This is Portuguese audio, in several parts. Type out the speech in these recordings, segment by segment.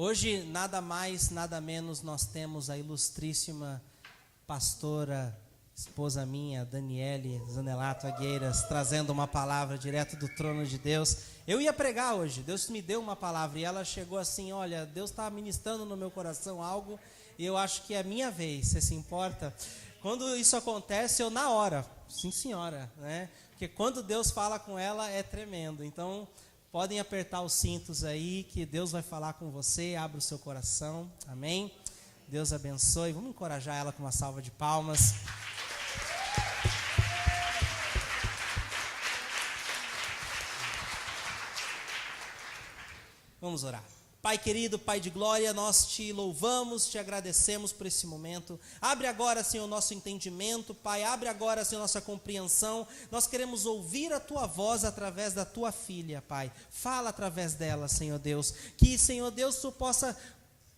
Hoje, nada mais, nada menos, nós temos a ilustríssima pastora, esposa minha, Daniele Zanelato Agueiras, trazendo uma palavra direto do trono de Deus. Eu ia pregar hoje, Deus me deu uma palavra e ela chegou assim, olha, Deus está ministrando no meu coração algo e eu acho que é a minha vez, você se importa? Quando isso acontece, eu na hora, sim senhora, né? Porque quando Deus fala com ela é tremendo, então podem apertar os cintos aí que Deus vai falar com você, abra o seu coração, amém? Deus abençoe, vamos encorajar ela com uma salva de palmas. Vamos orar. Pai querido, Pai de glória, nós te louvamos, te agradecemos por esse momento. Abre agora, Senhor, o nosso entendimento, Pai. Abre agora, Senhor, nossa compreensão. Nós queremos ouvir a Tua voz através da Tua filha, Pai. Fala através dela, Senhor Deus. Que, Senhor Deus, Tu possa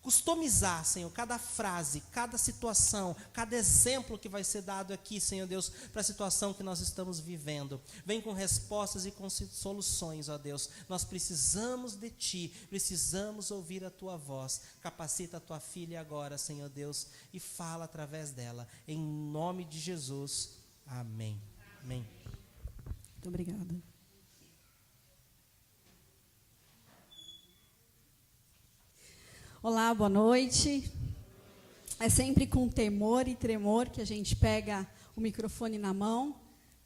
customizar, Senhor, cada frase, cada situação, cada exemplo que vai ser dado aqui, Senhor Deus, para a situação que nós estamos vivendo. Vem com respostas e com soluções, ó Deus. Nós precisamos de Ti, precisamos ouvir a Tua voz. Capacita a Tua filha agora, Senhor Deus, e fala através dela. Em nome de Jesus. Amém. Amém. Muito obrigada. Olá, boa noite. É sempre com temor e tremor que a gente pega o microfone na mão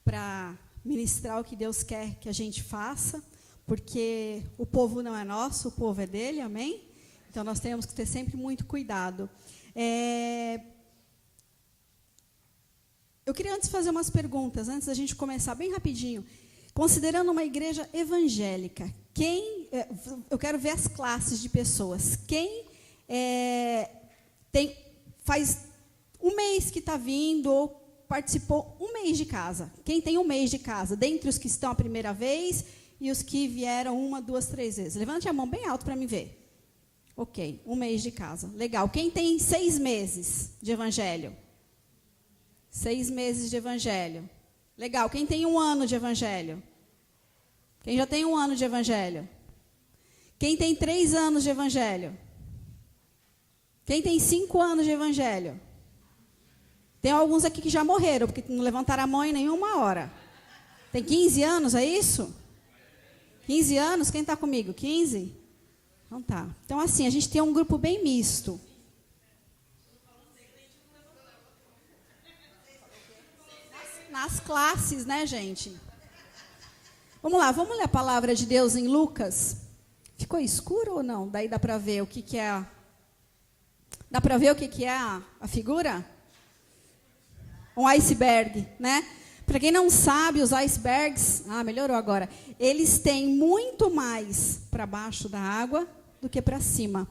para ministrar o que Deus quer que a gente faça, porque o povo não é nosso, o povo é dele, amém? Então nós temos que ter sempre muito cuidado. Eu queria antes fazer umas perguntas, antes da gente começar bem rapidinho. Considerando uma igreja evangélica, eu quero ver as classes de pessoas. Quem faz um mês que está vindo ou participou um mês de casa? Quem tem um mês de casa? Dentre os que estão a primeira vez e os que vieram 1, 2, 3 vezes. Levante a mão bem alto para me ver. Ok, um mês de casa. Legal. Quem tem 6 meses de evangelho? 6 meses de evangelho. Legal. Quem tem 1 ano de evangelho? Quem já tem 1 ano de evangelho? Quem tem 3 anos de evangelho? Quem tem 5 anos de evangelho? Tem alguns aqui que já morreram, porque não levantaram a mão em nenhuma hora. Tem 15 anos, é isso? 15 anos? Quem está comigo? 15? Então tá. Então assim, a gente tem um grupo bem misto. Nas classes, né, gente? Vamos lá, vamos ler a palavra de Deus em Lucas. Ficou escuro ou não? Daí dá para ver o que é Dá para ver o que é a figura? Um iceberg, né? Para quem não sabe, os icebergs, melhorou agora. Eles têm muito mais para baixo da água do que para cima.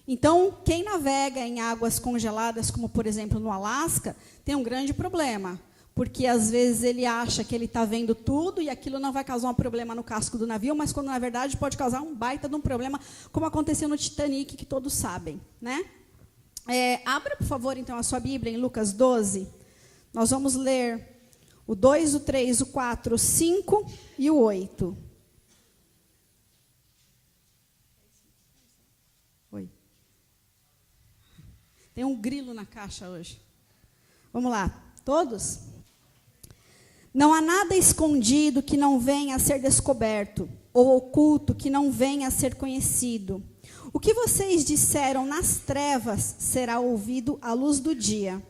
Então, quem navega em águas congeladas, como por exemplo no Alasca, tem um grande problema. Porque às vezes ele acha que ele está vendo tudo e aquilo não vai causar um problema no casco do navio, mas quando na verdade pode causar um baita de um problema, como aconteceu no Titanic, que todos sabem, né? Abra, por favor, então, a sua Bíblia em Lucas 12. Nós vamos ler o 2, o 3, o 4, o 5 e o 8. Oi. Tem um grilo na caixa hoje. Vamos lá, todos? Não há nada escondido que não venha a ser descoberto, ou oculto que não venha a ser conhecido. O que vocês disseram nas trevas será ouvido à luz do dia.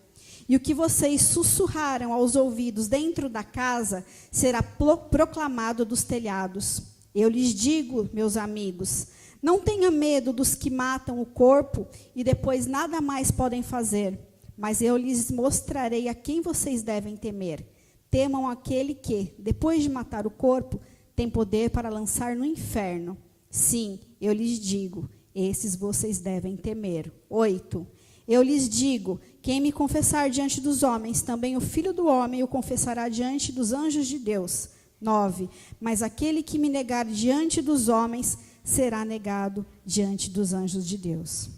E o que vocês sussurraram aos ouvidos dentro da casa será proclamado dos telhados. Eu lhes digo, meus amigos, não tenha medo dos que matam o corpo e depois nada mais podem fazer. Mas eu lhes mostrarei a quem vocês devem temer. Temam aquele que, depois de matar o corpo, tem poder para lançar no inferno. Sim, eu lhes digo, esses vocês devem temer. 8. Eu lhes digo, quem me confessar diante dos homens, também o Filho do Homem o confessará diante dos anjos de Deus. 9. Mas aquele que me negar diante dos homens, será negado diante dos anjos de Deus.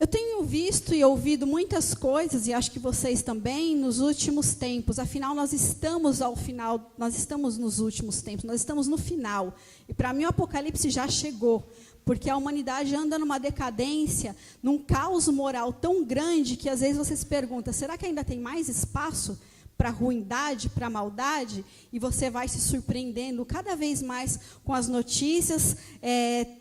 Eu tenho visto e ouvido muitas coisas, e acho que vocês também, nos últimos tempos. Afinal, nós estamos ao final, nós estamos nos últimos tempos, nós estamos no final. E para mim o Apocalipse já chegou, porque a humanidade anda numa decadência, num caos moral tão grande, que às vezes você se pergunta, será que ainda tem mais espaço para a ruindade, para a maldade? E você vai se surpreendendo cada vez mais com as notícias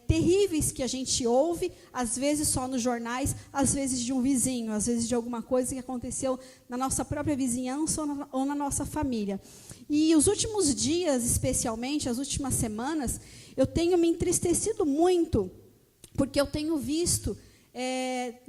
terríveis que a gente ouve, às vezes só nos jornais, às vezes de um vizinho, às vezes de alguma coisa que aconteceu na nossa própria vizinhança ou na nossa família. E os últimos dias, especialmente, as últimas semanas, eu tenho me entristecido muito, porque eu tenho visto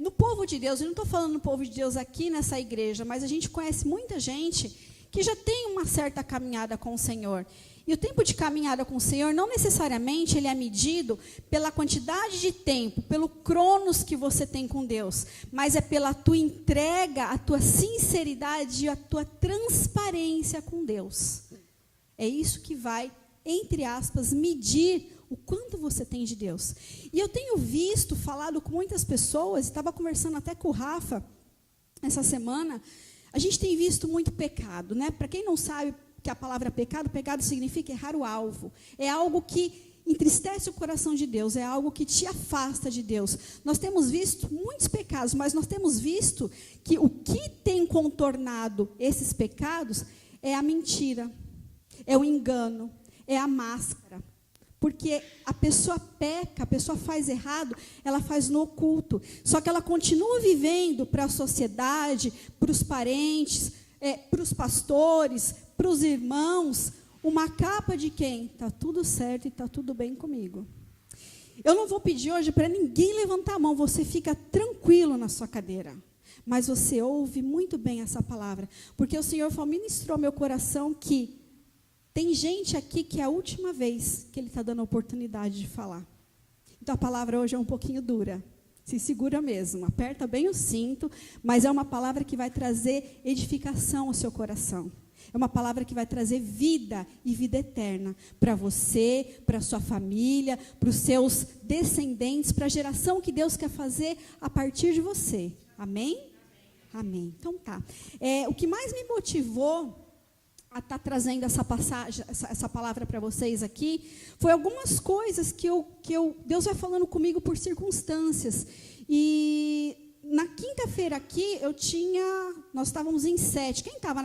no povo de Deus, eu não estou falando no povo de Deus aqui nessa igreja, mas a gente conhece muita gente que já tem uma certa caminhada com o Senhor. E o tempo de caminhada com o Senhor, não necessariamente ele é medido pela quantidade de tempo, pelo cronos que você tem com Deus, mas é pela tua entrega, a tua sinceridade e a tua transparência com Deus. É isso que vai, entre aspas, medir o quanto você tem de Deus. E eu tenho visto, falado com muitas pessoas, estava conversando até com o Rafa essa semana, a gente tem visto muito pecado, né? Para quem não sabe que a palavra pecado, pecado significa errar o alvo. É algo que entristece o coração de Deus, é algo que te afasta de Deus. Nós temos visto muitos pecados, mas nós temos visto que o que tem contornado esses pecados é a mentira, é o engano, é a máscara. Porque a pessoa peca, a pessoa faz errado, ela faz no oculto. Só que ela continua vivendo para a sociedade, para os parentes, para os pastores, para os irmãos, uma capa de quem? Está tudo certo e está tudo bem comigo. Eu não vou pedir hoje para ninguém levantar a mão, você fica tranquilo na sua cadeira. Mas você ouve muito bem essa palavra. Porque o Senhor ministrou ao meu coração que tem gente aqui que é a última vez que Ele está dando a oportunidade de falar. Então, a palavra hoje é um pouquinho dura. Se segura mesmo, aperta bem o cinto, mas é uma palavra que vai trazer edificação ao seu coração. É uma palavra que vai trazer vida e vida eterna para você, para a sua família, para os seus descendentes, para a geração que Deus quer fazer a partir de você. Amém? Amém. Então, tá. O que mais me motivou a estar trazendo essa passagem, essa palavra para vocês aqui, foi algumas coisas que Deus vai falando comigo por circunstâncias. E na quinta-feira aqui, nós estávamos em 7. Quem estava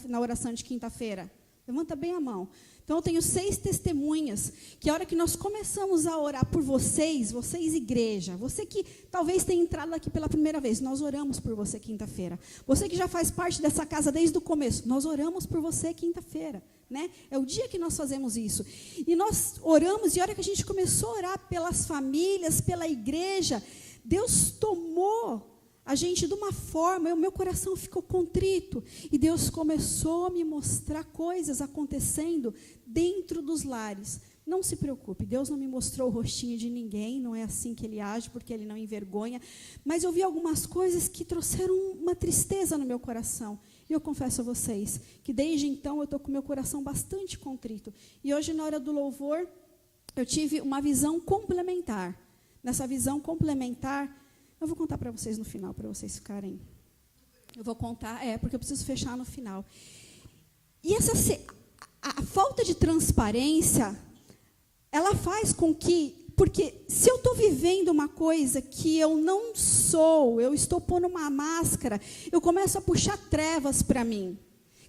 na oração de quinta-feira? Levanta bem a mão. Então, eu tenho 6 testemunhas, que a hora que nós começamos a orar por vocês igreja, você que talvez tenha entrado aqui pela primeira vez, nós oramos por você quinta-feira. Você que já faz parte dessa casa desde o começo, nós oramos por você quinta-feira, né? É o dia que nós fazemos isso. E nós oramos, e a hora que a gente começou a orar pelas famílias, pela igreja, Deus tomou a gente de uma forma, o meu coração ficou contrito, e Deus começou a me mostrar coisas acontecendo dentro dos lares. Não se preocupe, Deus não me mostrou o rostinho de ninguém, não é assim que Ele age, porque Ele não envergonha, mas eu vi algumas coisas que trouxeram uma tristeza no meu coração, e eu confesso a vocês, que desde então eu estou com o meu coração bastante contrito, e hoje na hora do louvor, eu tive uma visão complementar. Nessa visão complementar, eu vou contar para vocês no final, para vocês ficarem. Eu vou contar, porque eu preciso fechar no final. E a falta de transparência, ela faz com que, porque se eu estou vivendo uma coisa que eu não sou, eu estou pondo uma máscara, eu começo a puxar trevas para mim.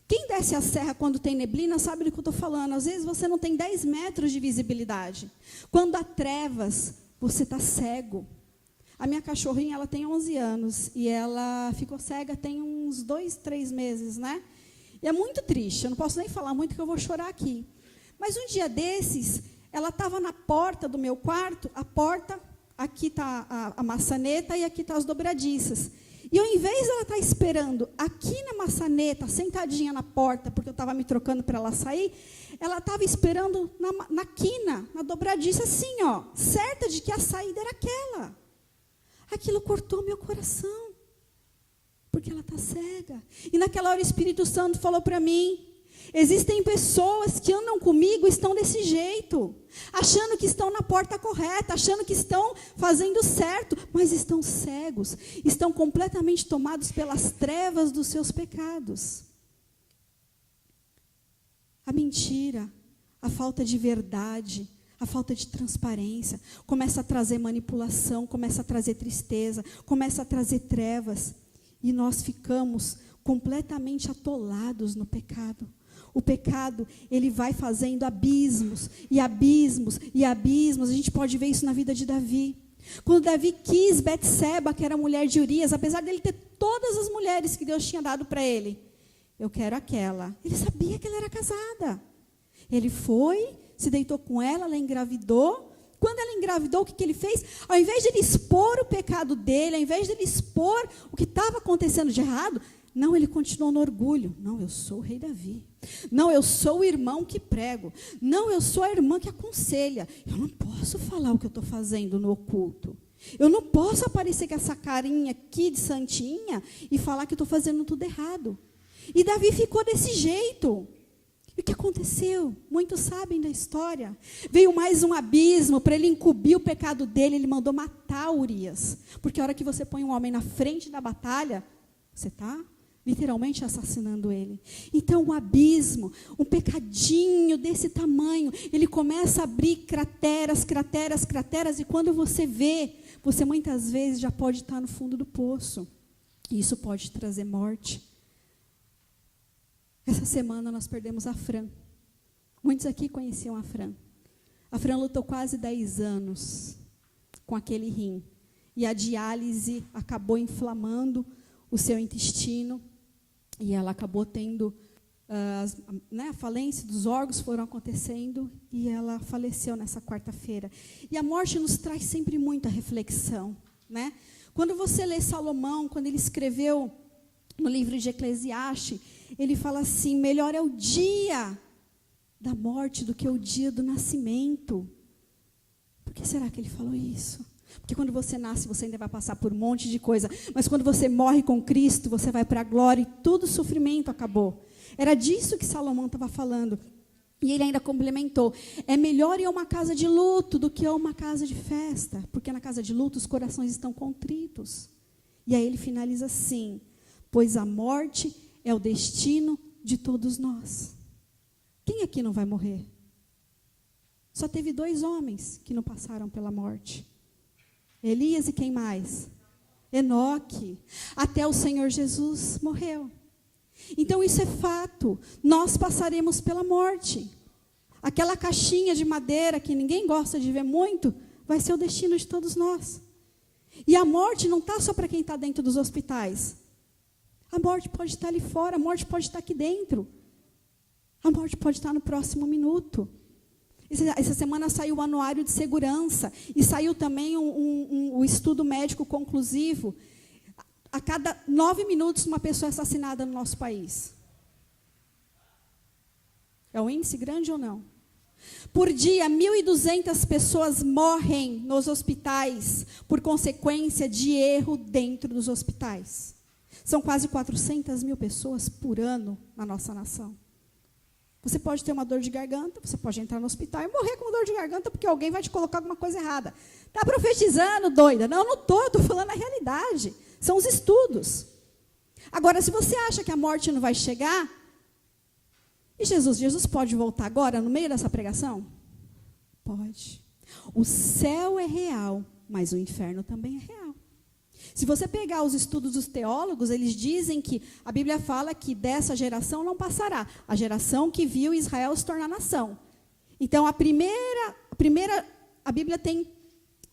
Quem desce a serra quando tem neblina sabe do que eu estou falando. Às vezes você não tem 10 metros de visibilidade. Quando há trevas, você está cego. A minha cachorrinha, ela tem 11 anos, e ela ficou cega tem uns 2, 3 meses, né? E é muito triste, eu não posso nem falar muito que eu vou chorar aqui. Mas um dia desses, ela estava na porta do meu quarto, a porta, aqui está a maçaneta e aqui está as dobradiças. E ao invés dela estar esperando aqui na maçaneta, sentadinha na porta, porque eu estava me trocando para ela sair, ela estava esperando na quina, na dobradiça, assim, ó, certa de que a saída era aquela. Aquilo cortou meu coração, porque ela está cega. E naquela hora o Espírito Santo falou para mim, Existem pessoas que andam comigo e estão desse jeito, achando que estão na porta correta, achando que estão fazendo certo, mas estão cegos, estão completamente tomados pelas trevas dos seus pecados. A mentira, a falta de verdade, a falta de transparência, começa a trazer manipulação, começa a trazer tristeza, começa a trazer trevas, e nós ficamos completamente atolados no pecado. O pecado, ele vai fazendo abismos, e abismos, e abismos. A gente pode ver isso na vida de Davi. Quando Davi quis Betseba, que era a mulher de Urias, apesar dele ter todas as mulheres que Deus tinha dado para ele, eu quero aquela. Ele sabia que ela era casada. Ele foi, se deitou com ela engravidou. Quando ela engravidou, o que ele fez? Ao invés de ele expor o pecado dele, ao invés de ele expor o que estava acontecendo de errado, não, ele continuou no orgulho. Não, eu sou o rei Davi. Não, eu sou o irmão que prego. Não, eu sou a irmã que aconselha. Eu não posso falar o que eu estou fazendo no oculto. Eu não posso aparecer com essa carinha aqui de santinha e falar que eu estou fazendo tudo errado. E Davi ficou desse jeito. E o que aconteceu? Muitos sabem da história. Veio mais um abismo para ele encobrir o pecado dele. Ele mandou matar Urias. Porque a hora que você põe um homem na frente da batalha, você está literalmente assassinando ele. Então, um abismo, um pecadinho desse tamanho, ele começa a abrir crateras, crateras, crateras, e quando você vê, você muitas vezes já pode estar no fundo do poço. E isso pode trazer morte. Essa semana nós perdemos a Fran. Muitos aqui conheciam a Fran. A Fran lutou quase 10 anos com aquele rim. E a diálise acabou inflamando o seu intestino. E ela acabou tendo, a falência dos órgãos foram acontecendo. E ela faleceu nessa quarta-feira. E a morte nos traz sempre muita reflexão, né? Quando você lê Salomão, quando ele escreveu no livro de Eclesiastes, ele fala assim: melhor é o dia da morte do que o dia do nascimento. Por que será que ele falou isso? Porque quando você nasce, você ainda vai passar por um monte de coisa. Mas quando você morre com Cristo, você vai para a glória e todo o sofrimento acabou. Era disso que Salomão estava falando. E ele ainda complementou: é melhor ir a uma casa de luto do que a uma casa de festa. Porque na casa de luto os corações estão contritos. E aí ele finaliza assim: pois a morte é o destino de todos nós. Quem aqui não vai morrer? Só teve 2 homens que não passaram pela morte. Elias e quem mais? Enoque. Até o Senhor Jesus morreu. Então isso é fato. Nós passaremos pela morte. Aquela caixinha de madeira que ninguém gosta de ver muito, vai ser o destino de todos nós. E a morte não está só para quem está dentro dos hospitais. A morte pode estar ali fora, a morte pode estar aqui dentro. A morte pode estar no próximo minuto. Essa semana saiu o anuário de segurança e saiu também um estudo médico conclusivo. A cada 9 minutos, uma pessoa é assassinada no nosso país. É um índice grande ou não? Por dia, 1.200 pessoas morrem nos hospitais por consequência de erro dentro dos hospitais. São quase 400 mil pessoas por ano na nossa nação. Você pode ter uma dor de garganta, você pode entrar no hospital e morrer com dor de garganta porque alguém vai te colocar alguma coisa errada. Está profetizando, doida? Não estou falando a realidade. São os estudos. Agora, se você acha que a morte não vai chegar, e Jesus pode voltar agora, no meio dessa pregação? Pode. O céu é real, mas o inferno também é real. Se você pegar os estudos dos teólogos, eles dizem que a Bíblia fala que dessa geração não passará. A geração que viu Israel se tornar nação. Então, a Bíblia tem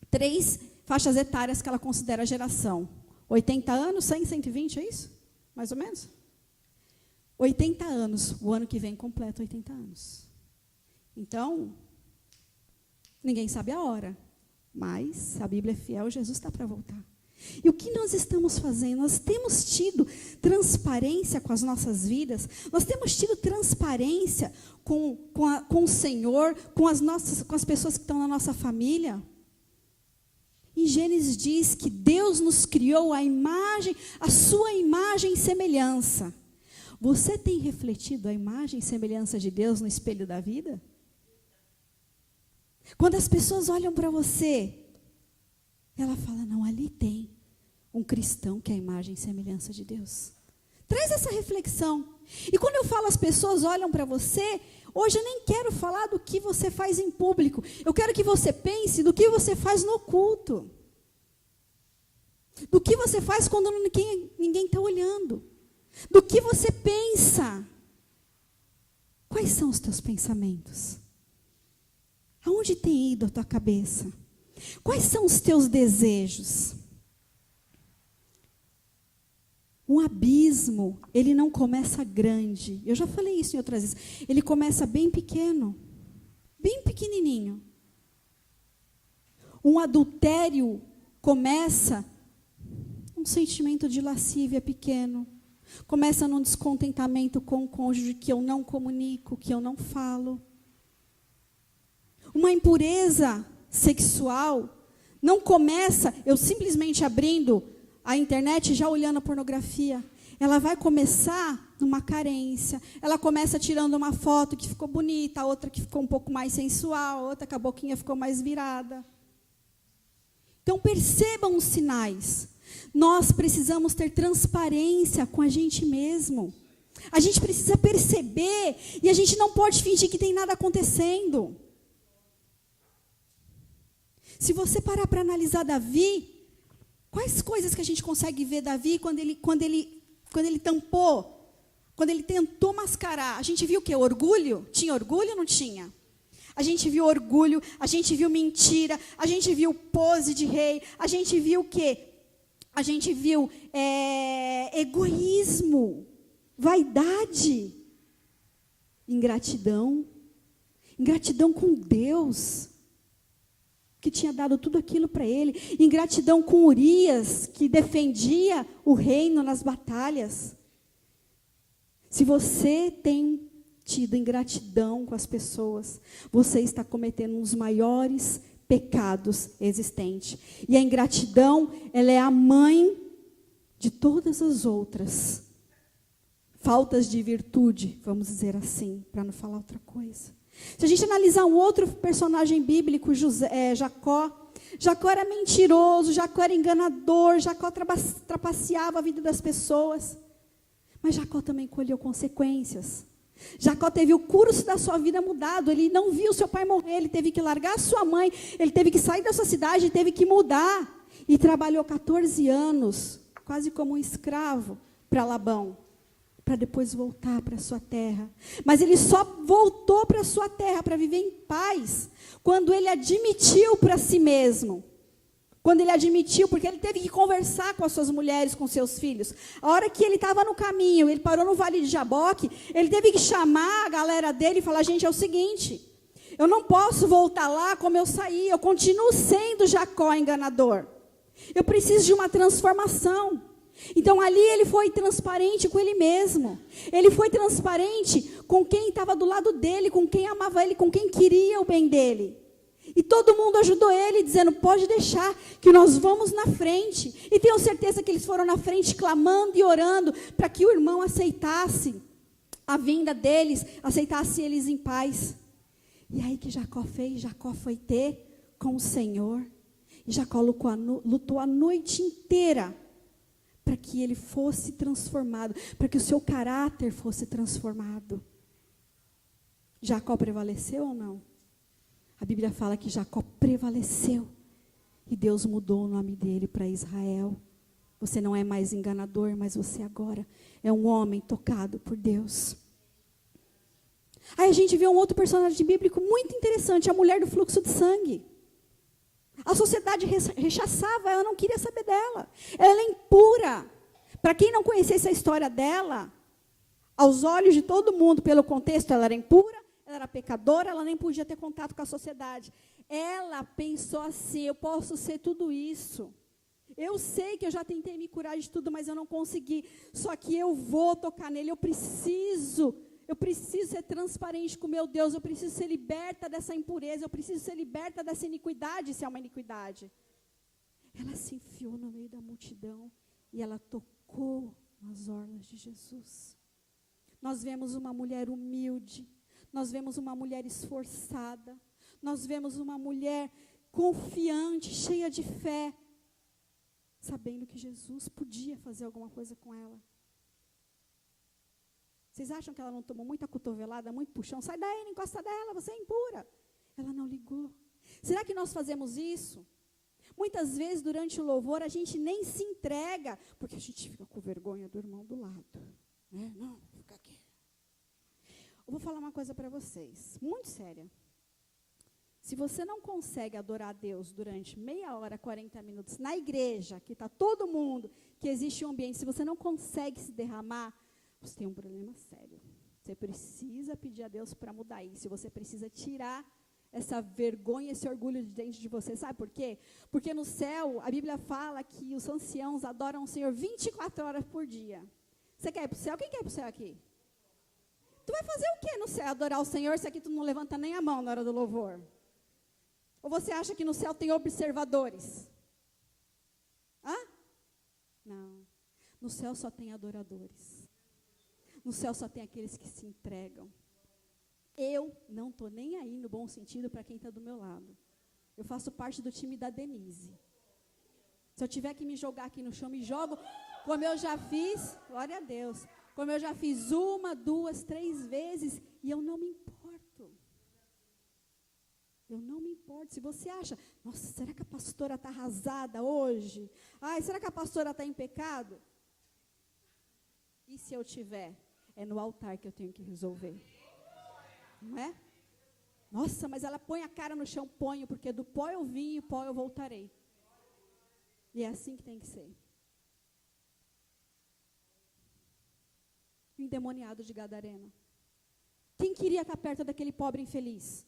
3 faixas etárias que ela considera geração. 80 anos, 100, 120, é isso? Mais ou menos? 80 anos. O ano que vem completa 80 anos. Então, ninguém sabe a hora. Mas a Bíblia é fiel, Jesus está para voltar. E o que nós estamos fazendo? Nós temos tido transparência com as nossas vidas, nós temos tido transparência com o Senhor, com as pessoas que estão na nossa família. Em Gênesis diz que Deus nos criou a sua imagem e semelhança. Você tem refletido a imagem e semelhança de Deus no espelho da vida? Quando as pessoas olham para você, ela fala, não, ali tem um cristão que é a imagem e semelhança de Deus. Traz essa reflexão. E quando eu falo as pessoas olham para você, hoje eu nem quero falar do que você faz em público. Eu quero que você pense do que você faz no culto. Do que você faz quando ninguém está olhando. Do que você pensa. Quais são os teus pensamentos? Aonde tem ido a tua cabeça? Quais são os teus desejos? Um abismo, ele não começa grande. Eu já falei isso em outras vezes. Ele começa bem pequeno, bem pequenininho. Um adultério começa um sentimento de lascívia pequeno. Começa num descontentamento com o cônjuge que eu não comunico, que eu não falo. Uma impureza sexual não começa eu simplesmente abrindo a internet e já olhando a pornografia. Ela vai começar numa carência. Ela começa tirando uma foto que ficou bonita, a outra que ficou um pouco mais sensual, a outra que a boquinha ficou mais virada. Então percebam os sinais. Nós precisamos ter transparência com a gente mesmo. A gente precisa perceber e a gente não pode fingir que tem nada acontecendo. Se você parar para analisar Davi, quais coisas que a gente consegue ver Davi quando ele tampou, quando ele tentou mascarar? A gente viu o quê? Orgulho? Tinha orgulho ou não tinha? A gente viu orgulho, a gente viu mentira, a gente viu pose de rei, a gente viu o quê? A gente viu egoísmo, vaidade, ingratidão com Deus, que tinha dado tudo aquilo para ele, ingratidão com Urias, que defendia o reino nas batalhas. Se você tem tido ingratidão com as pessoas, você está cometendo um dos maiores pecados existentes. E a ingratidão, ela é a mãe de todas as outras faltas de virtude, vamos dizer assim, para não falar outra coisa. Se a gente analisar um outro personagem bíblico, Jacó. Jacó era mentiroso, Jacó era enganador, Jacó trapaceava a vida das pessoas. Mas Jacó também colheu consequências. Jacó teve o curso da sua vida mudado. Ele não viu seu pai morrer, ele teve que largar a sua mãe, ele teve que sair da sua cidade, teve que mudar. E trabalhou 14 anos, quase como um escravo, para Labão, para depois voltar para a sua terra. Mas ele só voltou para a sua terra para viver em paz quando ele admitiu para si mesmo. Quando ele admitiu, porque ele teve que conversar com as suas mulheres, com seus filhos. A hora que ele estava no caminho, ele parou no Vale de Jaboque, ele teve que chamar a galera dele e falar, gente, é o seguinte, eu não posso voltar lá como eu saí, eu continuo sendo Jacó enganador. Eu preciso de uma transformação. Então ali ele foi transparente com ele mesmo. Ele foi transparente com quem estava do lado dele, com quem amava ele, com quem queria o bem dele. E todo mundo ajudou ele, dizendo, pode deixar que nós vamos na frente. E tenho certeza que eles foram na frente clamando e orando para que o irmão aceitasse a vinda deles, aceitasse eles em paz. E aí que Jacó fez? Jacó foi ter com o Senhor. E Jacó lutou a noite inteira para que ele fosse transformado, para que o seu caráter fosse transformado. Jacó prevaleceu ou não? A Bíblia fala que Jacó prevaleceu e Deus mudou o nome dele para Israel. Você não é mais enganador, mas você agora é um homem tocado por Deus. Aí a gente vê um outro personagem bíblico muito interessante, a mulher do fluxo de sangue. A sociedade rechaçava, ela não queria saber dela. Ela é impura. Para quem não conhecesse a história dela, aos olhos de todo mundo, pelo contexto, ela era impura, ela era pecadora, ela nem podia ter contato com a sociedade. Ela pensou assim, eu posso ser tudo isso. Eu sei que eu já tentei me curar de tudo, mas eu não consegui. Só que eu vou tocar nele, eu preciso ser transparente com o meu Deus, eu preciso ser liberta dessa impureza, eu preciso ser liberta dessa iniquidade, se é uma iniquidade. Ela se enfiou no meio da multidão e ela tocou nas orlas de Jesus. Nós vemos uma mulher humilde, nós vemos uma mulher esforçada, nós vemos uma mulher confiante, cheia de fé, sabendo que Jesus podia fazer alguma coisa com ela. Vocês acham que ela não tomou muita cotovelada, muito puxão? Sai daí, não encosta dela, você é impura. Ela não ligou. Será que nós fazemos isso? Muitas vezes, durante o louvor, a gente nem se entrega, porque a gente fica com vergonha do irmão do lado. Né? Não, fica aqui. Eu vou falar uma coisa para vocês, muito séria. Se você não consegue adorar a Deus durante meia hora, 40 minutos, na igreja, que está todo mundo, que existe um ambiente, se você não consegue se derramar, você tem um problema sério. Você precisa pedir a Deus para mudar isso. Você precisa tirar essa vergonha, esse orgulho de dentro de você. Sabe por quê? Porque no céu, a Bíblia fala que os anciãos adoram o Senhor 24 horas por dia. Você quer ir para o céu? Quem quer ir para o céu aqui? Tu vai fazer o quê no céu? Adorar o Senhor, se aqui tu não levanta nem a mão na hora do louvor? Ou você acha que no céu tem observadores? Hã? Não. No céu só tem adoradores. No céu só tem aqueles que se entregam. Eu não estou nem aí, no bom sentido, para quem está do meu lado. Eu faço parte do time da Denise. Se eu tiver que me jogar aqui no chão, me jogo, como eu já fiz, glória a Deus, como eu já fiz 1, 2, 3 vezes, e eu não me importo. Eu não me importo. Se você acha, nossa, será que a pastora está arrasada hoje? Ai, será que a pastora está em pecado? E se eu tiver? É no altar que eu tenho que resolver. Não é? Nossa, mas ela põe a cara no chão, ponho, porque do pó eu vim e pó eu voltarei. E é assim que tem que ser. O endemoniado de Gadareno. Quem queria estar perto daquele pobre infeliz?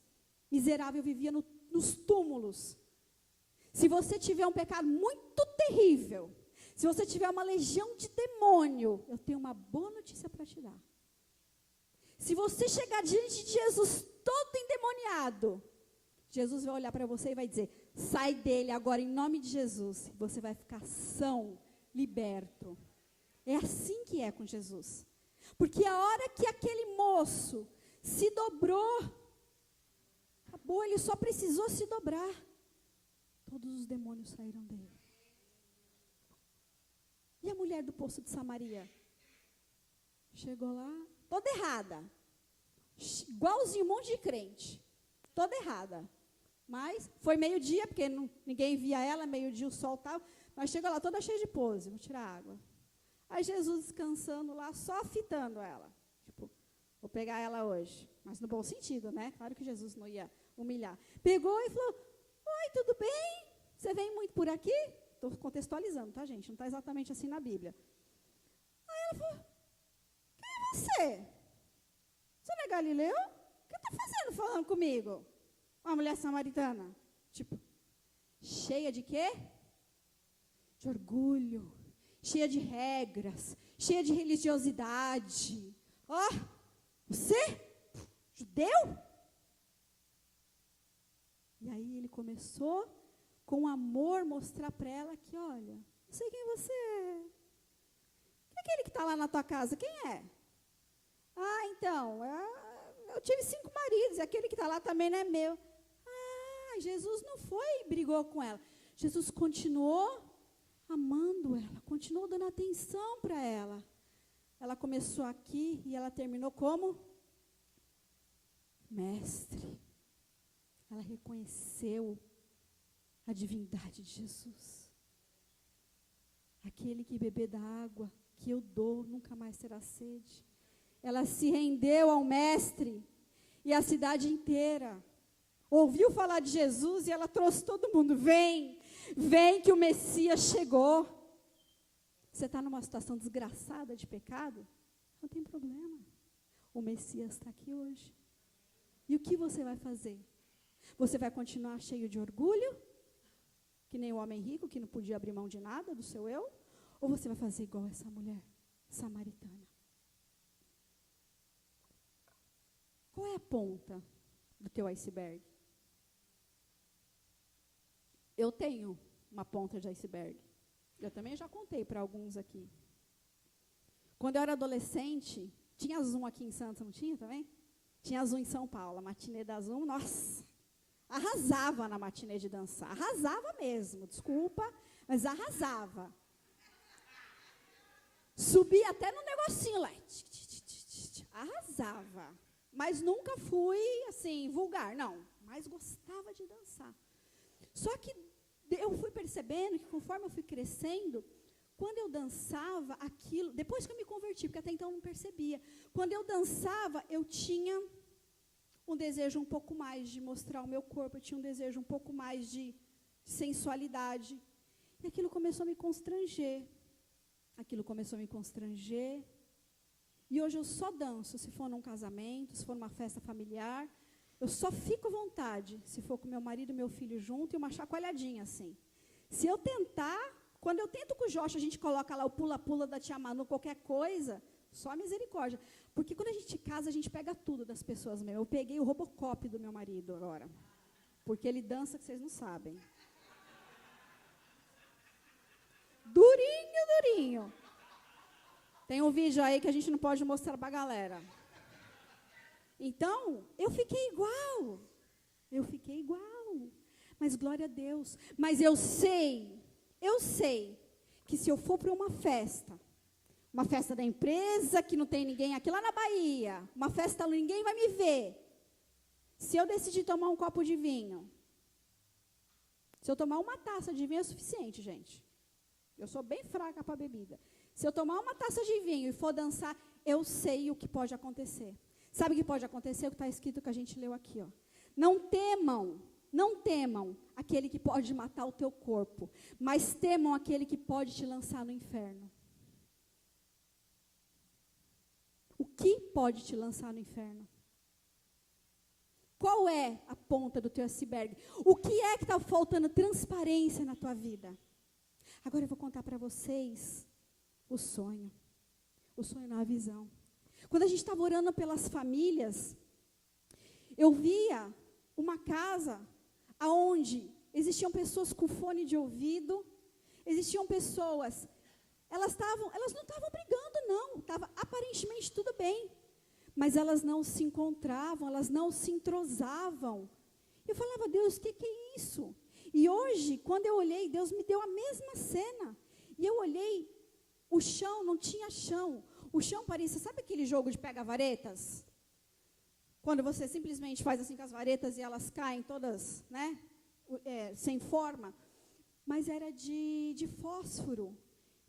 Miserável, vivia nos túmulos. Se você tiver um pecado muito terrível, se você tiver uma legião de demônio, eu tenho uma boa notícia para te dar. Se você chegar diante de Jesus todo endemoniado, Jesus vai olhar para você e vai dizer, sai dele agora em nome de Jesus. Você vai ficar são, liberto. É assim que é com Jesus. Porque a hora que aquele moço se dobrou, acabou, ele só precisou se dobrar. Todos os demônios saíram dele. E a mulher do poço de Samaria? Chegou lá, toda errada. Igualzinho um monte de crente. Toda errada. Mas foi meio-dia, porque ninguém via ela, meio-dia o sol estava. Mas chegou lá toda cheia de pose, vou tirar água. Aí Jesus descansando lá, só fitando ela. Tipo, vou pegar ela hoje. Mas no bom sentido, né? Claro que Jesus não ia humilhar. Pegou e falou, oi, tudo bem? Você vem muito por aqui? Estou contextualizando, tá, gente? Não está exatamente assim na Bíblia. Aí ela falou, quem é você? Você não é Galileu? O que está fazendo falando comigo? Uma mulher samaritana. Tipo, cheia de quê? De orgulho, cheia de regras, cheia de religiosidade. Ó, você? Judeu? E aí ele começou, com amor, mostrar para ela que, olha, não sei quem você é. Quem é aquele que está lá na tua casa? Quem é? Ah, então, eu tive 5 maridos, e aquele que está lá também não é meu. Ah, Jesus não foi e brigou com ela. Jesus continuou amando ela, continuou dando atenção para ela. Ela começou aqui e ela terminou como? Mestre. Ela reconheceu a divindade de Jesus. Aquele que beber da água que eu dou nunca mais terá sede. Ela se rendeu ao mestre e a cidade inteira ouviu falar de Jesus e ela trouxe todo mundo. Vem, vem que o Messias chegou. Você está numa situação desgraçada de pecado? Não tem problema. O Messias está aqui hoje. E o que você vai fazer? Você vai continuar cheio de orgulho? Que nem o homem rico que não podia abrir mão de nada do seu eu? Ou você vai fazer igual essa mulher samaritana? Qual é a ponta do teu iceberg? Eu tenho uma ponta de iceberg. Eu também já contei para alguns aqui. Quando eu era adolescente, Tinha Zoom aqui em Santos, não tinha também? Tinha Zoom em São Paulo, a matinê da Zoom, nossa, arrasava na matinê de dançar, arrasava mesmo, desculpa, mas arrasava. Subia até no negocinho lá, arrasava, mas nunca fui, assim, vulgar, não, mas gostava de dançar. Só que eu fui percebendo que conforme eu fui crescendo, quando eu dançava aquilo, depois que eu me converti, porque até então eu não percebia, quando eu dançava, eu tinha um desejo um pouco mais de mostrar o meu corpo, eu tinha um desejo um pouco mais de sensualidade. E aquilo começou a me constranger. E hoje eu só danço se for num casamento, se for numa festa familiar. Eu só fico à vontade se for com meu marido e meu filho junto e uma chacoalhadinha assim. Se eu tentar, quando eu tento com o Josh, a gente coloca lá o pula-pula da tia Manu, qualquer coisa, só misericórdia. Porque quando a gente casa, a gente pega tudo das pessoas mesmo. Eu peguei o Robocop do meu marido agora. Porque ele dança que vocês não sabem. Durinho. Tem um vídeo aí que a gente não pode mostrar para a galera. Então, eu fiquei igual. Mas glória a Deus. Mas eu sei que se eu for para uma festa da empresa, que não tem ninguém aqui lá na Bahia, uma festa ninguém vai me ver. Se eu decidir tomar um copo de vinho, se eu tomar uma taça de vinho é suficiente, gente. Eu sou bem fraca para bebida. Se eu tomar uma taça de vinho e for dançar, eu sei o que pode acontecer. Sabe o que pode acontecer? O que está escrito que a gente leu aqui, ó. Não temam aquele que pode matar o teu corpo, mas temam aquele que pode te lançar no inferno. O que pode te lançar no inferno? Qual é a ponta do teu iceberg? O que é que está faltando transparência na tua vida? Agora eu vou contar para vocês o sonho. O sonho não é a visão. Quando a gente estava orando pelas famílias, eu via uma casa onde existiam pessoas com fone de ouvido, existiam pessoas, elas não estavam brigando, não, estava aparentemente tudo bem, mas elas não se encontravam, elas não se entrosavam. Eu falava, Deus, o que é isso? E hoje, quando eu olhei, Deus me deu a mesma cena, e eu olhei, o chão não tinha chão, o chão parecia, sabe aquele jogo de pega-varetas? Quando você simplesmente faz assim com as varetas e elas caem todas, né, sem forma, mas era de fósforo.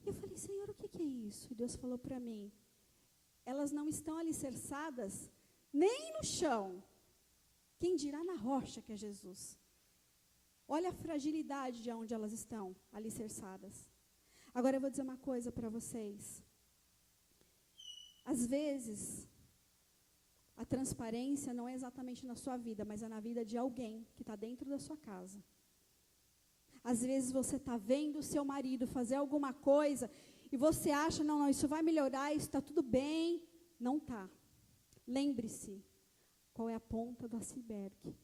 E eu falei, Senhor, o que é isso? E Deus falou para mim, elas não estão alicerçadas nem no chão, quem dirá na rocha, que é Jesus. Olha a fragilidade de onde elas estão alicerçadas. Agora eu vou dizer uma coisa para vocês. Às vezes, a transparência não é exatamente na sua vida, mas é na vida de alguém que está dentro da sua casa. Às vezes você está vendo o seu marido fazer alguma coisa e você acha, não, isso vai melhorar, isso está tudo bem. Não está. Lembre-se, qual é a ponta do iceberg.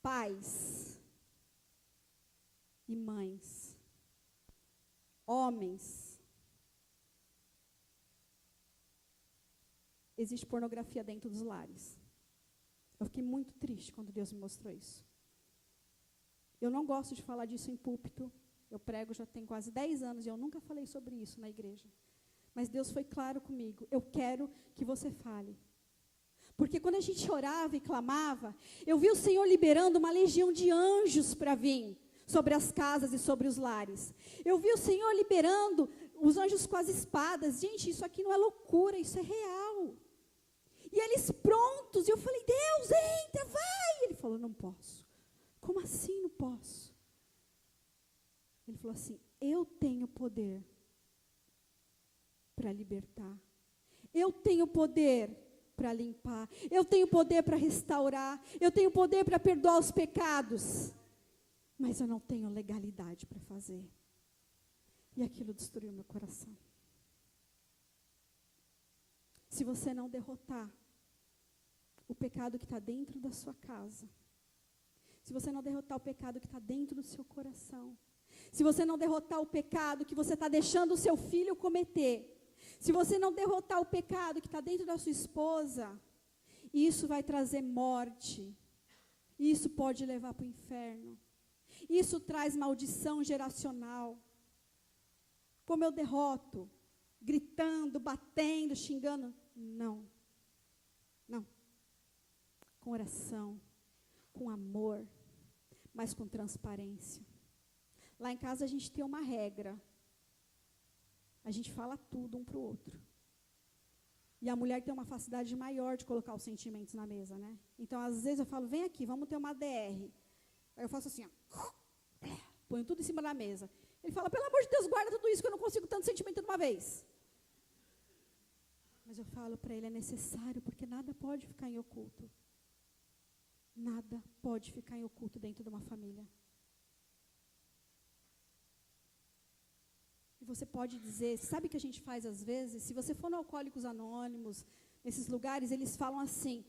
Pais e mães, homens, existe pornografia dentro dos lares. Eu fiquei muito triste quando Deus me mostrou isso. Eu não gosto de falar disso em púlpito. Eu prego já tem quase 10 anos e eu nunca falei sobre isso na igreja. Mas Deus foi claro comigo. Eu quero que você fale. Porque quando a gente orava e clamava, eu vi o Senhor liberando uma legião de anjos para vir sobre as casas e sobre os lares. Eu vi o Senhor liberando os anjos com as espadas. Gente, isso aqui não é loucura, isso é real. E eles prontos, e eu falei, Deus, entra, vai. Ele falou, não posso. Como assim não posso? Ele falou assim, eu tenho poder para libertar. Eu tenho poder para limpar. Eu tenho poder para restaurar. Eu tenho poder para perdoar os pecados. Mas eu não tenho legalidade para fazer. E aquilo destruiu meu coração. Se você não derrotar o pecado que está dentro da sua casa, se você não derrotar o pecado que está dentro do seu coração, se você não derrotar o pecado que você está deixando o seu filho cometer, Se você não derrotar o pecado que está dentro da sua esposa, isso vai trazer morte. Isso pode levar para o inferno. Isso traz maldição geracional. Como eu derroto? Gritando, batendo, xingando? Não. Não. Com oração, com amor, mas com transparência. Lá em casa a gente tem uma regra. A gente fala tudo um para o outro. E a mulher tem uma facilidade maior de colocar os sentimentos na mesa, né? Então, às vezes eu falo, vem aqui, vamos ter uma DR. Aí eu faço assim, ó, ponho tudo em cima da mesa. Ele fala, pelo amor de Deus, guarda tudo isso, que eu não consigo tanto sentimento de uma vez. Mas eu falo para ele, é necessário, porque nada pode ficar em oculto. Nada pode ficar em oculto dentro de uma família. E você pode dizer, sabe o que a gente faz às vezes? Se você for no Alcoólicos Anônimos, nesses lugares, eles falam assim,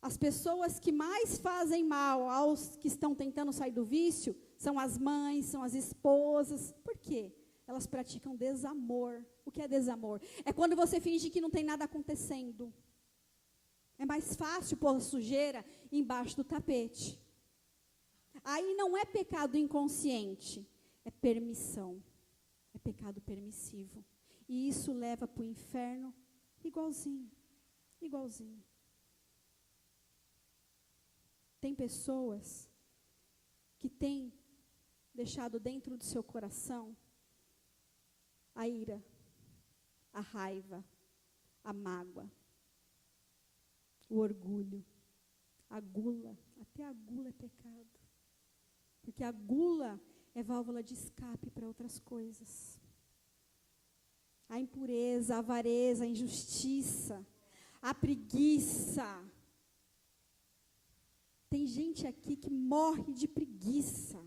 as pessoas que mais fazem mal aos que estão tentando sair do vício são as mães, são as esposas. Por quê? Elas praticam desamor. O que é desamor? É quando você finge que não tem nada acontecendo. É mais fácil pôr sujeira embaixo do tapete. Aí não é pecado inconsciente, é permissão. É pecado permissivo. E isso leva para o inferno igualzinho. Igualzinho. Tem pessoas que têm deixado dentro do seu coração a ira, a raiva, a mágoa, o orgulho, a gula. Até a gula é pecado. Porque a gula é válvula de escape para outras coisas. A impureza, a avareza, a injustiça, a preguiça. Tem gente aqui que morre de preguiça.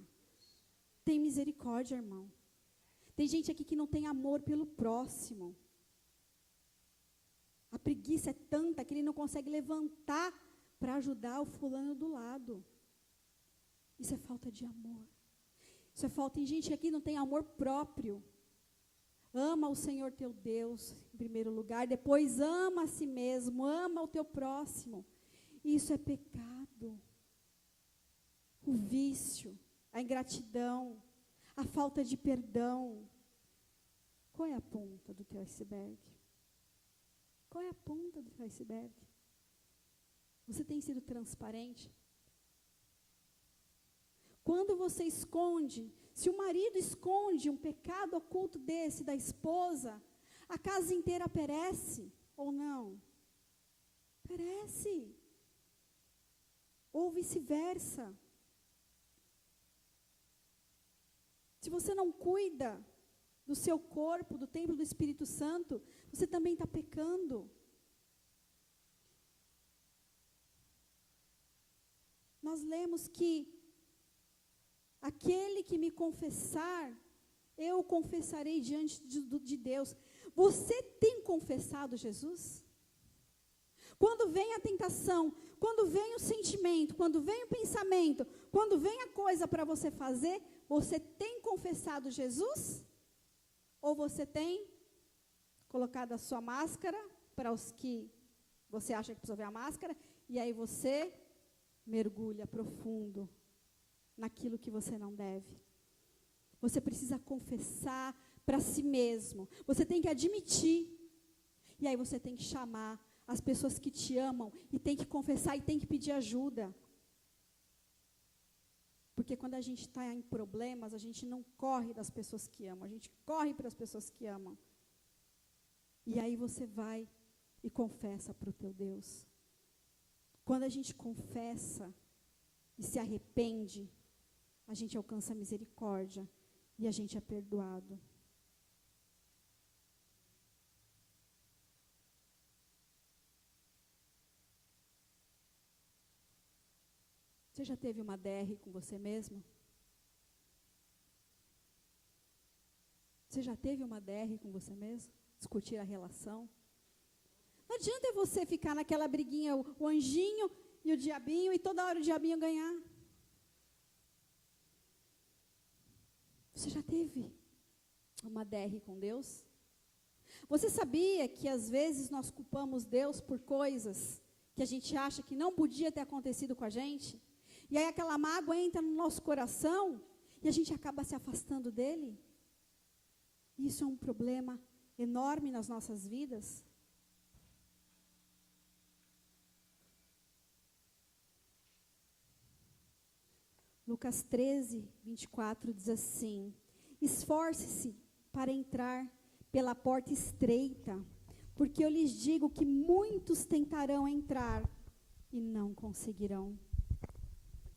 Tem misericórdia, irmão. Tem gente aqui que não tem amor pelo próximo. A preguiça é tanta que ele não consegue levantar para ajudar o fulano do lado. Isso é falta de amor. Isso é falta. Tem gente aqui que não tem amor próprio. Ama o Senhor teu Deus em primeiro lugar, depois ama a si mesmo, ama o teu próximo. Isso é pecado. O vício, a ingratidão, a falta de perdão. Qual é a ponta do teu iceberg? Qual é a ponta do teu iceberg? Você tem sido transparente? Quando você esconde, se o marido esconde um pecado oculto desse da esposa, a casa inteira perece ou não? Perece. Ou vice-versa. Se você não cuida do seu corpo, do templo do Espírito Santo, você também está pecando. Nós lemos que aquele que me confessar, eu o confessarei diante de Deus. Você tem confessado Jesus? Quando vem a tentação, quando vem o sentimento, quando vem o pensamento, quando vem a coisa para você fazer, você tem confessado Jesus? Ou você tem colocado a sua máscara, para os que você acha que precisa ver a máscara, e aí você mergulha profundo naquilo que você não deve. Você precisa confessar para si mesmo. Você tem que admitir. E aí você tem que chamar as pessoas que te amam e tem que confessar e tem que pedir ajuda. Porque quando a gente está em problemas, a gente não corre das pessoas que amam, a gente corre para as pessoas que amam. E aí você vai e confessa para o teu Deus. Quando a gente confessa e se arrepende, a gente alcança a misericórdia e a gente é perdoado. Você já teve uma DR com você mesmo? Você já teve uma DR com você mesmo? Discutir a relação? Não adianta você ficar naquela briguinha, o anjinho e o diabinho, e toda hora o diabinho ganhar. Você já teve uma DR com Deus? Você sabia que às vezes nós culpamos Deus por coisas que a gente acha que não podia ter acontecido com a gente? E aí aquela mágoa entra no nosso coração e a gente acaba se afastando dele? Isso é um problema enorme nas nossas vidas. Lucas 13, 24 diz assim: esforce-se para entrar pela porta estreita, porque eu lhes digo que muitos tentarão entrar e não conseguirão.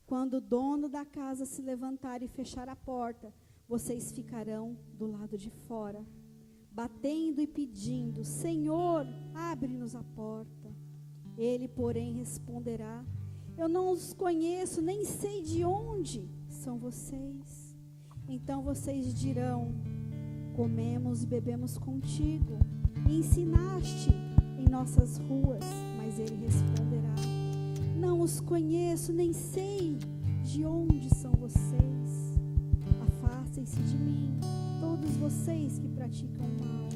Quando o dono da casa se levantar e fechar a porta, vocês ficarão do lado de fora, batendo e pedindo: Senhor, abre-nos a porta. Ele, porém, responderá: eu não os conheço, nem sei de onde são vocês. Então vocês dirão: comemos e bebemos contigo, e ensinaste em nossas ruas. Mas ele responderá: não os conheço, nem sei de onde são vocês. Afastem-se de mim, todos vocês que praticam mal.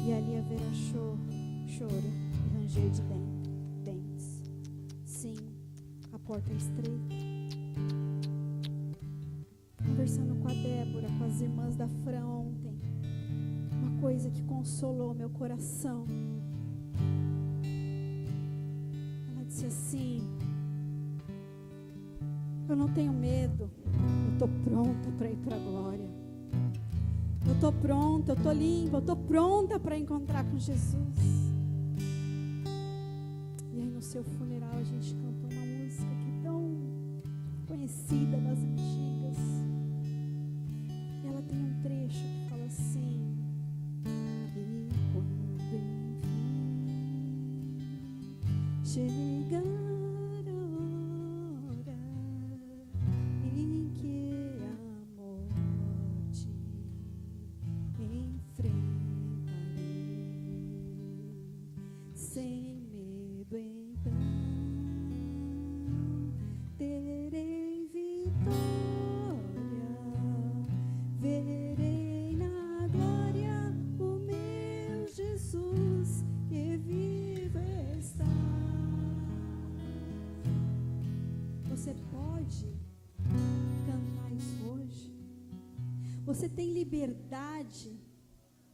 E ali haverá choro e ranger de dentes. Sim, a porta é estreita. Conversando com a Débora, com as irmãs da Fran ontem, uma coisa que consolou meu coração. Ela disse assim: eu não tenho medo, eu estou pronta para ir para a glória. Eu estou pronta, eu estou limpa, eu estou pronta para encontrar com Jesus. E aí no seu funeral a gente cantou uma música que é tão conhecida das antigas. E ela tem um trecho que fala assim: e quando enfim chegar a hora em que a morte enfrentarei, sem medo então terei vitória, verei na glória o meu Jesus que vive está. Você pode cantar isso hoje? Você tem liberdade?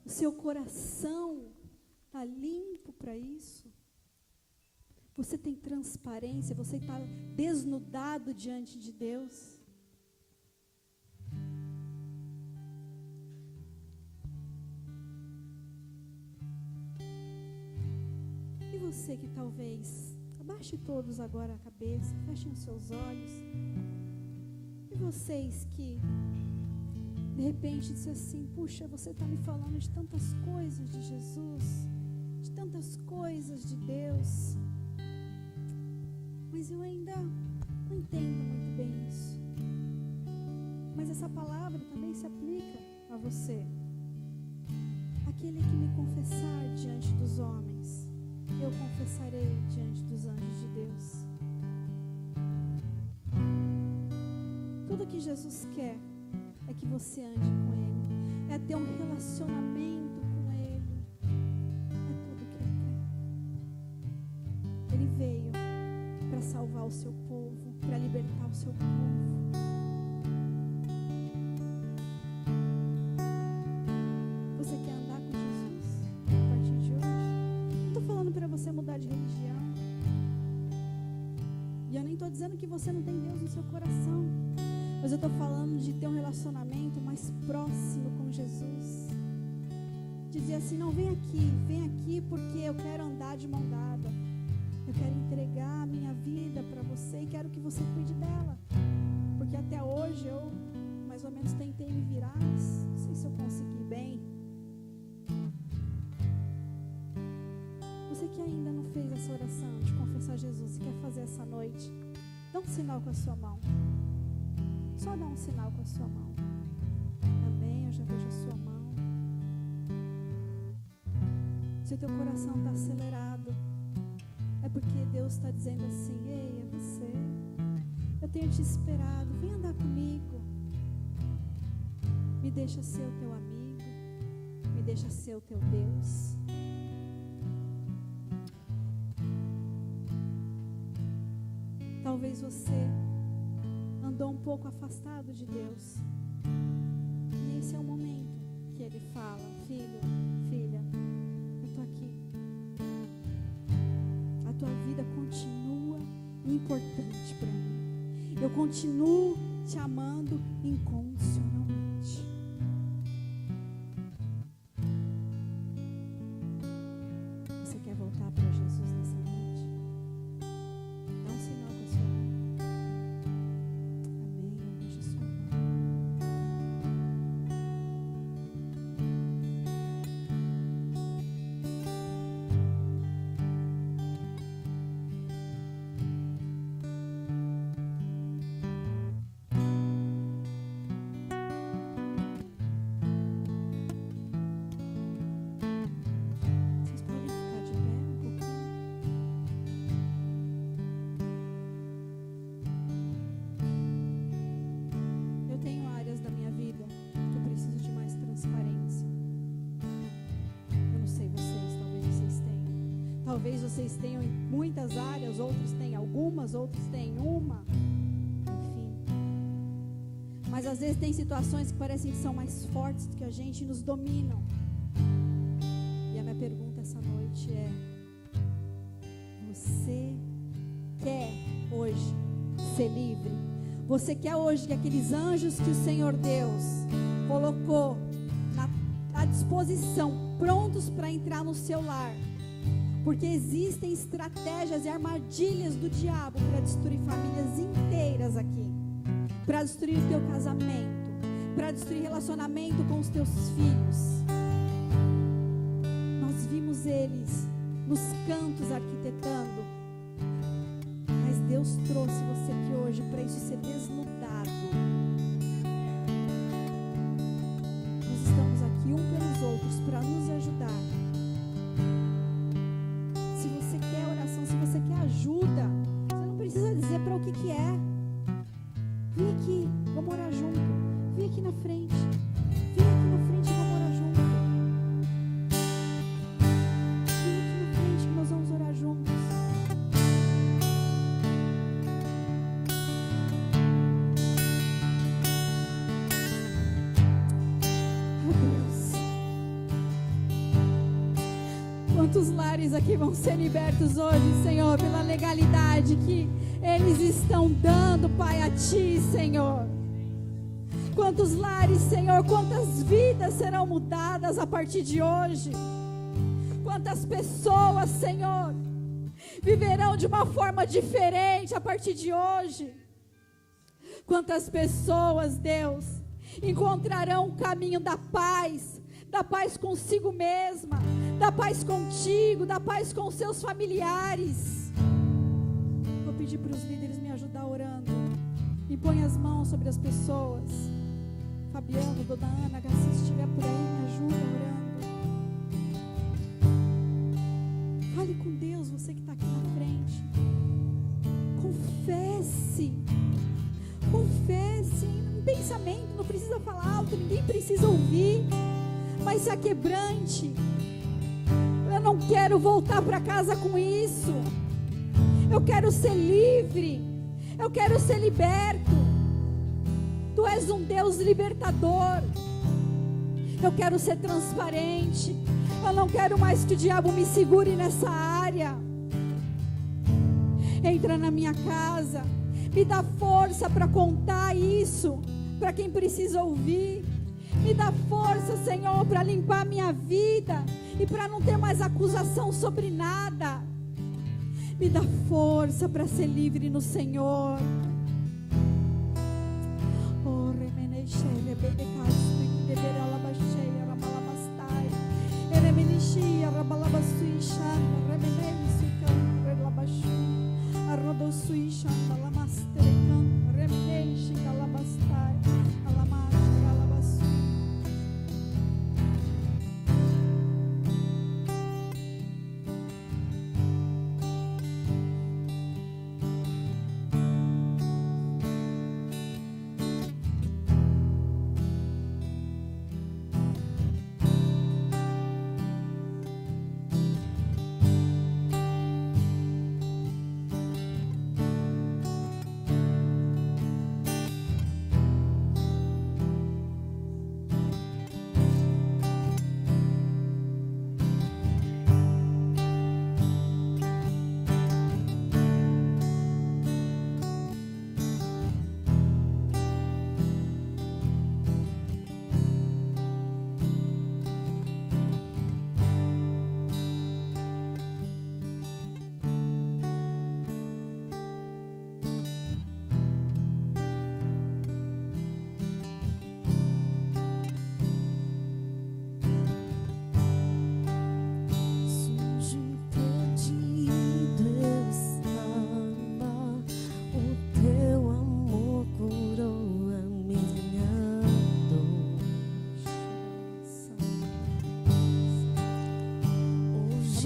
O seu coração está limpo para isso? Você tem transparência? Você está desnudado diante de Deus? E você que talvez, abaixe todos agora a cabeça, fechem os seus olhos. E vocês que de repente dizem assim: puxa, você está me falando de tantas coisas de Jesus, de tantas coisas de Deus, mas eu ainda não entendo muito bem isso. Mas essa palavra também se aplica a você. Aquele que me confessar diante dos homens, eu confessarei diante dos anjos de Deus. Tudo que Jesus quer é que você ande com Ele, é ter um relacionamento com Ele, é tudo que Ele quer. Ele veio para salvar o seu povo, para libertar o seu povo. Você quer andar com Jesus a partir de hoje? Não estou falando para você mudar de religião, e eu nem estou dizendo que você não tem Deus no seu coração, mas eu estou falando de ter um relacionamento mais próximo com Jesus. Dizer assim: não, vem aqui porque eu quero andar de mão dada. Eu quero entregar a minha vida para você e quero que você cuide dela. Porque até hoje eu mais ou menos tentei me virar, mas não sei se eu consegui bem. Você que ainda não fez essa oração de confessar Jesus e quer fazer essa noite, dá um sinal com a sua mão. Só dá um sinal com a sua mão. Amém, eu já vejo a sua mão. Se o teu coração está acelerado, é porque Deus está dizendo assim: ei, é você. Eu tenho te esperado, vem andar comigo. Me deixa ser o teu amigo, me deixa ser o teu Deus. Talvez você andou um pouco afastado de Deus. E esse é o momento que Ele fala: filho, filha, eu estou aqui. A tua vida continua importante para mim. Eu continuo te amando incondicionalmente. Você quer voltar para Jesus nessa noite? Dá um sinal com a sua mão. Amém. Eu vejo a sua mão. Vocês podem ficar de pé um pouquinho? Eu tenho áreas da minha vida que eu preciso de mais transparência. Eu não sei vocês, talvez vocês tenham. Talvez vocês tenham em muitas áreas, outros têm algumas, outros têm uma. Enfim. Mas às vezes tem situações que parecem que são mais fortes do que a gente e nos dominam. E a minha pergunta essa noite é: você quer hoje ser livre? Você quer hoje que aqueles anjos que o Senhor Deus colocou à disposição, prontos para entrar no seu lar? Porque existem estratégias e armadilhas do diabo para destruir famílias inteiras aqui, para destruir o teu casamento, para destruir relacionamento com os teus filhos. Nós vimos eles nos cantos arquitetando, mas Deus trouxe você aqui hoje para isso ser desnudado. Nós estamos aqui um pelos outros para nos ajudar. Se você quer oração, se você quer ajuda, você não precisa dizer para o que é. Vem aqui, vamos orar junto. Vem aqui na frente. Vem aqui na frente, vamos orar junto. Vem aqui na frente que nós vamos orar juntos. Quantos lares aqui vão ser libertos hoje, Senhor, pela legalidade que eles estão dando, Pai, a Ti, Senhor. Quantos lares, Senhor, quantas vidas serão mudadas a partir de hoje. Quantas pessoas, Senhor, viverão de uma forma diferente a partir de hoje. Quantas pessoas, Deus, encontrarão o caminho da paz consigo mesma, da paz contigo, da paz com seus familiares. Vou pedir para os líderes me ajudar orando. E põe as mãos sobre as pessoas. Fabiano, Dona Ana, se estiver por aí, me ajuda orando. Fale com Deus, você que está aqui na frente. Confesse. Confesse em pensamento, não precisa falar alto, ninguém precisa ouvir. Mas se aquebrante. Eu não quero voltar para casa com isso. Eu quero ser livre. Eu quero ser liberto. Tu és um Deus libertador. Eu quero ser transparente. Eu não quero mais que o diabo me segure nessa área. Entra na minha casa. Me dá força para contar isso para quem precisa ouvir. Me dá força, Senhor, para limpar minha vida e para não ter mais acusação sobre nada. Me dá força para ser livre no Senhor. Oh,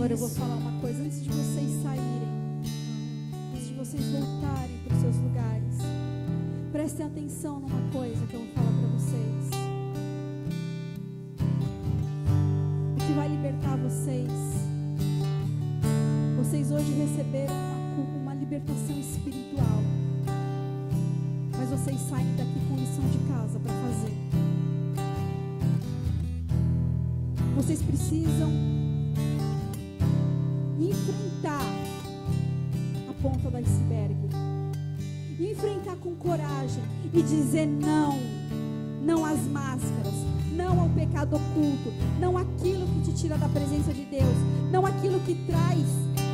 Agora eu vou falar uma coisa antes de vocês saírem, antes de vocês voltarem para os seus lugares. Prestem atenção numa coisa que eu vou falar para vocês. O que vai libertar vocês? Vocês hoje receberam uma libertação espiritual, mas vocês saem daqui com lição de casa para fazer. Vocês precisam enfrentar a ponta do iceberg, enfrentar com coragem e dizer não, não às máscaras, não ao pecado oculto, não àquilo que te tira da presença de Deus, não àquilo que traz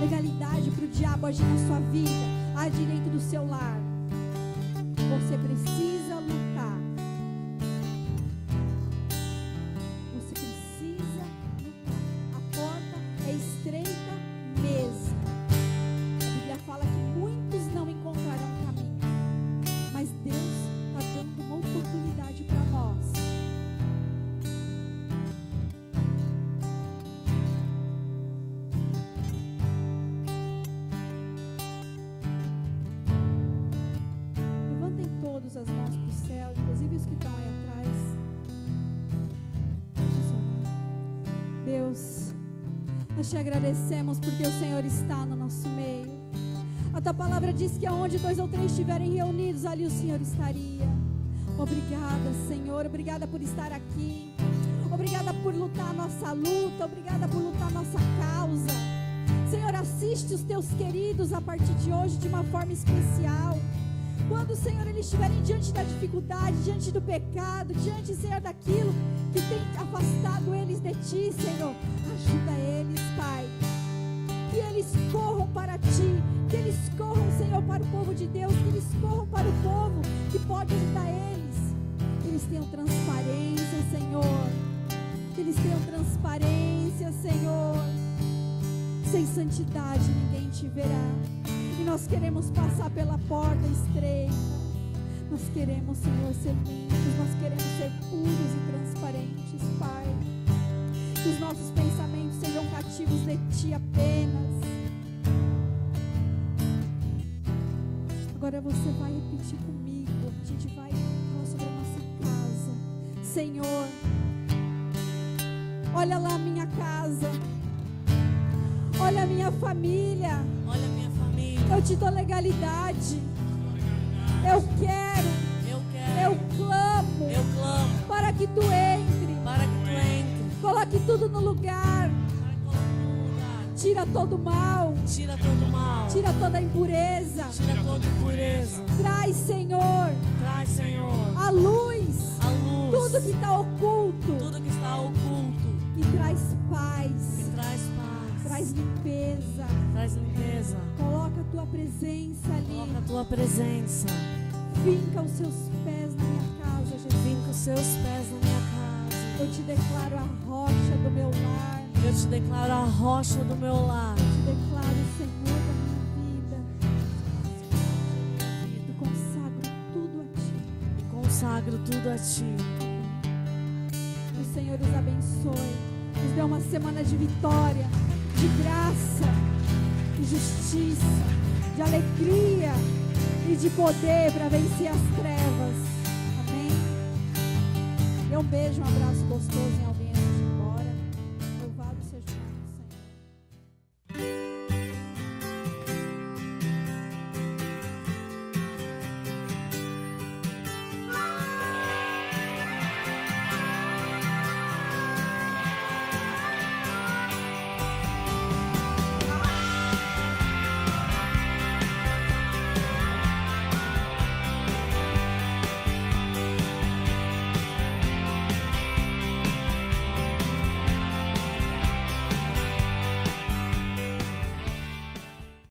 legalidade para o diabo agir na sua vida, a direito do seu lar. Você precisa lutar. Você precisa lutar. A porta é estreita mesmo. A Bíblia fala que muitos não encontrarão caminho, mas Deus está dando uma oportunidade para nós. As mãos para o céu, inclusive os que estão aí atrás. Deus, nós te agradecemos porque o Senhor está no nosso meio. A tua palavra diz que aonde 2 ou 3 estiverem reunidos, ali o Senhor estaria. Obrigada, Senhor, obrigada por estar aqui. Obrigada por lutar a nossa luta, obrigada por lutar a nossa causa. Senhor, assiste os teus queridos a partir de hoje de uma forma especial. Quando, Senhor, eles estiverem diante da dificuldade, diante do pecado, diante, Senhor, daquilo que tem afastado eles de Ti, Senhor, ajuda eles, Pai. Que eles corram para Ti, que eles corram, Senhor, para o povo de Deus, que eles corram para o povo que pode ajudar eles. Que eles tenham transparência, Senhor. Que eles tenham transparência, Senhor. Sem santidade ninguém te verá. E nós queremos passar pela porta estreita. Nós queremos, Senhor, ser limpos. Nós queremos ser puros e transparentes, Pai. Que os nossos pensamentos sejam cativos de Ti apenas. Agora você vai repetir comigo. A gente vai falar sobre a nossa casa. Senhor, olha lá a minha casa. Olha a minha família. Olha a minha família. Eu te dou legalidade. Eu quero. Eu clamo. Para que tu entre. Coloque tudo no lugar. Tira todo o mal. Tira toda impureza. Traz, Senhor. A luz. Tudo que está oculto. E traz paz. Traz limpeza. Coloca a tua presença ali. Finca os seus pés na minha casa, Jesus. Eu te declaro a rocha do meu lar. Eu te declaro a rocha do meu lar. Eu te declaro o Senhor da minha vida. E consagro tudo a Ti. O Senhor os abençoe. Nos dê uma semana de vitória, de graça, de justiça, de alegria e de poder para vencer as trevas. Amém? Dê um beijo, um abraço gostoso em alguém.